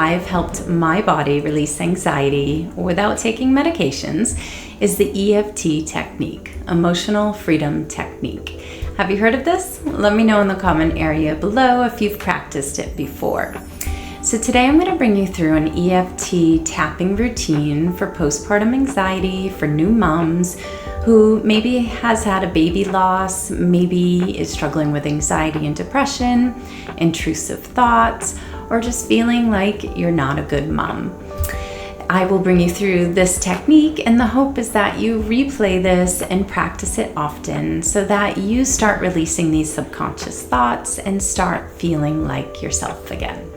I've helped my body release anxiety without taking medications is the EFT technique, Emotional Freedom Technique. Have you heard of this? Let me know in the comment area below if you've practiced it before. So today I'm going to bring you through an EFT tapping routine for postpartum anxiety for new moms who maybe has had a baby loss, maybe is struggling with anxiety and depression, intrusive thoughts, or just feeling like you're not a good mom. I will bring you through this technique, and the hope is that you replay this and practice it often so that you start releasing these subconscious thoughts and start feeling like yourself again.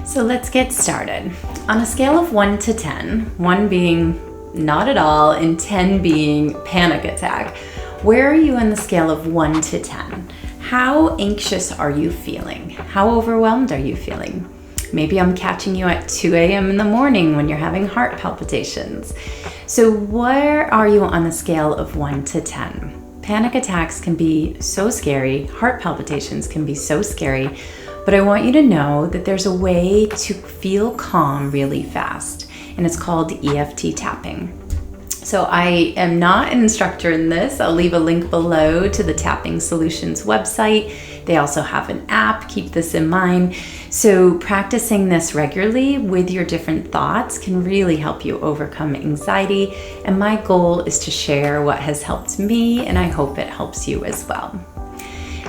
So let's get started. On a scale of 1 to 10, 1 being not at all and 10 being panic attack, where are you on the scale of 1 to 10? How anxious are you feeling? How overwhelmed are you feeling? Maybe I'm catching you at 2 a.m. in the morning when you're having heart palpitations. So where are you on the scale of 1 to 10? Panic attacks can be so scary. Heart palpitations can be so scary. But I want you to know that there's a way to feel calm really fast, and it's called EFT tapping. So I am not an instructor in this. I'll leave a link below to the Tapping Solutions website. They also have an app, keep this in mind. So practicing this regularly with your different thoughts can really help you overcome anxiety. And my goal is to share what has helped me, and I hope it helps you as well.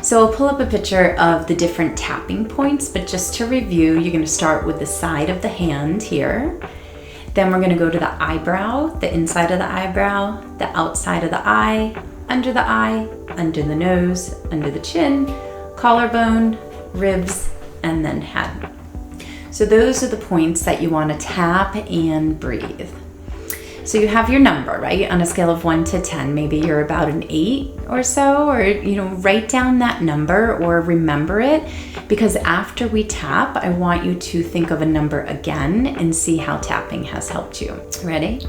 So I'll pull up a picture of the different tapping points, but just to review, you're going to start with the side of the hand here. Then we're going to go to the eyebrow, the inside of the eyebrow, the outside of the eye, under the nose, under the chin, collarbone, ribs, and then head. So those are the points that you want to tap and breathe. So you have your number, right? On a scale of 1 to 10, maybe you're about an 8 or so, or, write down that number or remember it, because after we tap, I want you to think of a number again and see how tapping has helped you. Ready?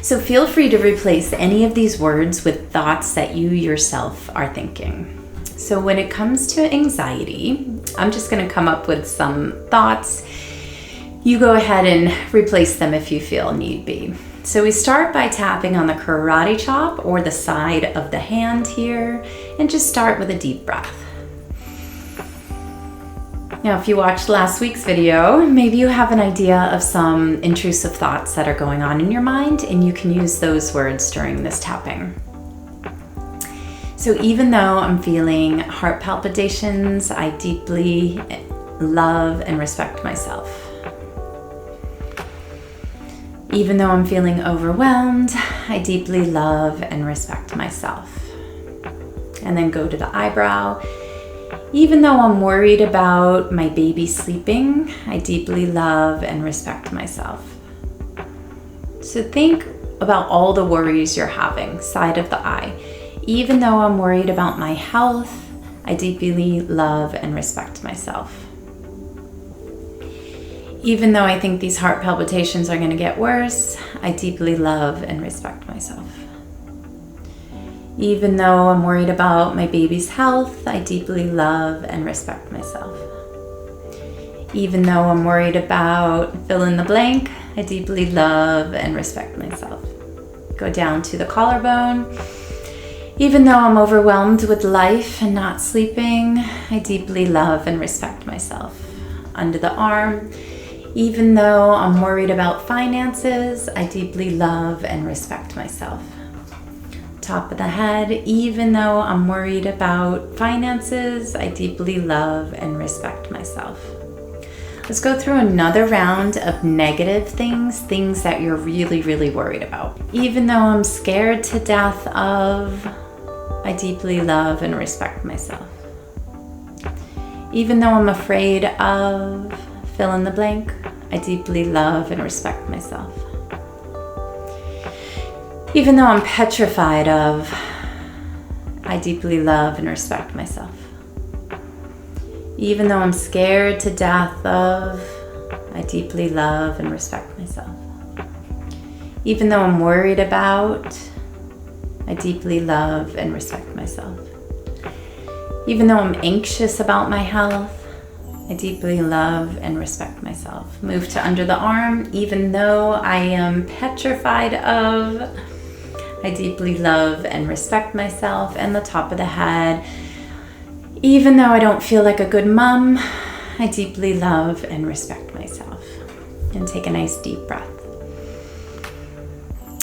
So feel free to replace any of these words with thoughts that you yourself are thinking. So when it comes to anxiety, I'm just going to come up with some thoughts. You go ahead and replace them if you feel need be. So we start by tapping on the karate chop or the side of the hand here, and just start with a deep breath. Now, if you watched last week's video, maybe you have an idea of some intrusive thoughts that are going on in your mind, and you can use those words during this tapping. So even though I'm feeling heart palpitations, I deeply love and respect myself. Even though I'm feeling overwhelmed, I deeply love and respect myself. And then go to the eyebrow. Even though I'm worried about my baby sleeping, I deeply love and respect myself. So think about all the worries you're having, side of the eye. Even though I'm worried about my health, I deeply love and respect myself. Even though I think these heart palpitations are going to get worse, I deeply love and respect myself. Even though I'm worried about my baby's health, I deeply love and respect myself. Even though I'm worried about fill in the blank, I deeply love and respect myself. Go down to the collarbone. Even though I'm overwhelmed with life and not sleeping, I deeply love and respect myself. Under the arm. Even though I'm worried about finances, I deeply love and respect myself. Top of the head, even though I'm worried about finances, I deeply love and respect myself. Let's go through another round of negative things that you're really, really worried about. Even though I'm scared to death of, I deeply love and respect myself. Even though I'm afraid of, fill in the blank, I deeply love and respect myself. Even though I'm petrified of, I deeply love and respect myself. Even though I'm scared to death of, I deeply love and respect myself. Even though I'm worried about, I deeply love and respect myself. Even though I'm anxious about my health, I deeply love and respect myself. Move to under the arm, even though I am petrified of. I deeply love and respect myself. And the top of the head, even though I don't feel like a good mom, I deeply love and respect myself. And take a nice deep breath.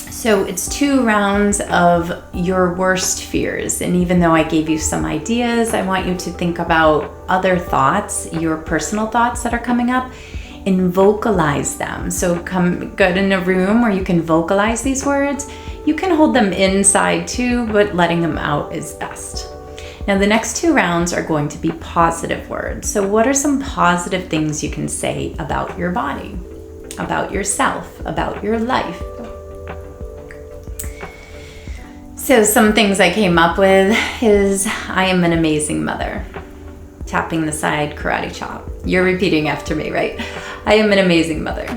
So it's 2 rounds of your worst fears. And even though I gave you some ideas, I want you to think about other thoughts, your personal thoughts that are coming up, and vocalize them. So get in a room where you can vocalize these words. You can hold them inside too, but letting them out is best. Now the next 2 rounds are going to be positive words. So what are some positive things you can say about your body, about yourself, about your life? So some things I came up with is, I am an amazing mother. Tapping the side, karate chop. You're repeating after me, right? I am an amazing mother.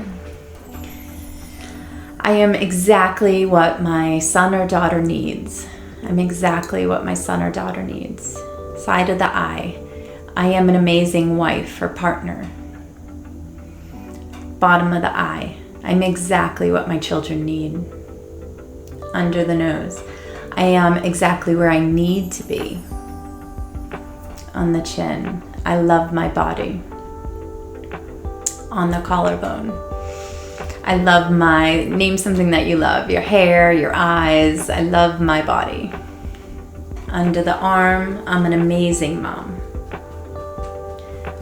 I am exactly what my son or daughter needs. I'm exactly what my son or daughter needs. Side of the eye. I am an amazing wife or partner. Bottom of the eye. I'm exactly what my children need. Under the nose. I am exactly where I need to be. On the chin. I love my body. On the collarbone. I love name something that you love. Your hair, your eyes. I love my body. Under the arm, I'm an amazing mom.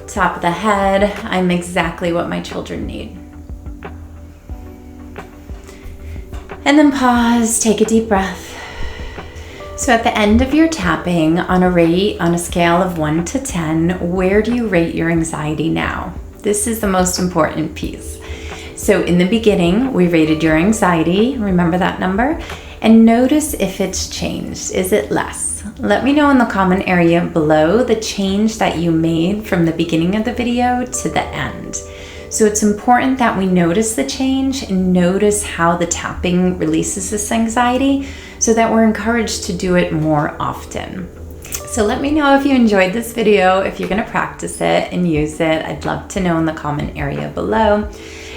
Top of the head, I'm exactly what my children need. And then pause, take a deep breath. So at the end of your tapping, on a scale of 1 to 10, where do you rate your anxiety now? This is the most important piece. So in the beginning, we rated your anxiety, remember that number? And notice if it's changed. Is it less? Let me know in the comment area below the change that you made from the beginning of the video to the end. So it's important that we notice the change and notice how the tapping releases this anxiety so that we're encouraged to do it more often. So let me know if you enjoyed this video, if you're gonna practice it and use it. I'd love to know in the comment area below.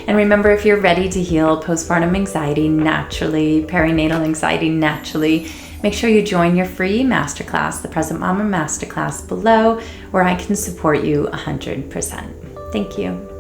And remember, if you're ready to heal postpartum anxiety naturally, perinatal anxiety naturally, make sure you join your free masterclass, the Present Mama Masterclass below, where I can support you 100%. Thank you.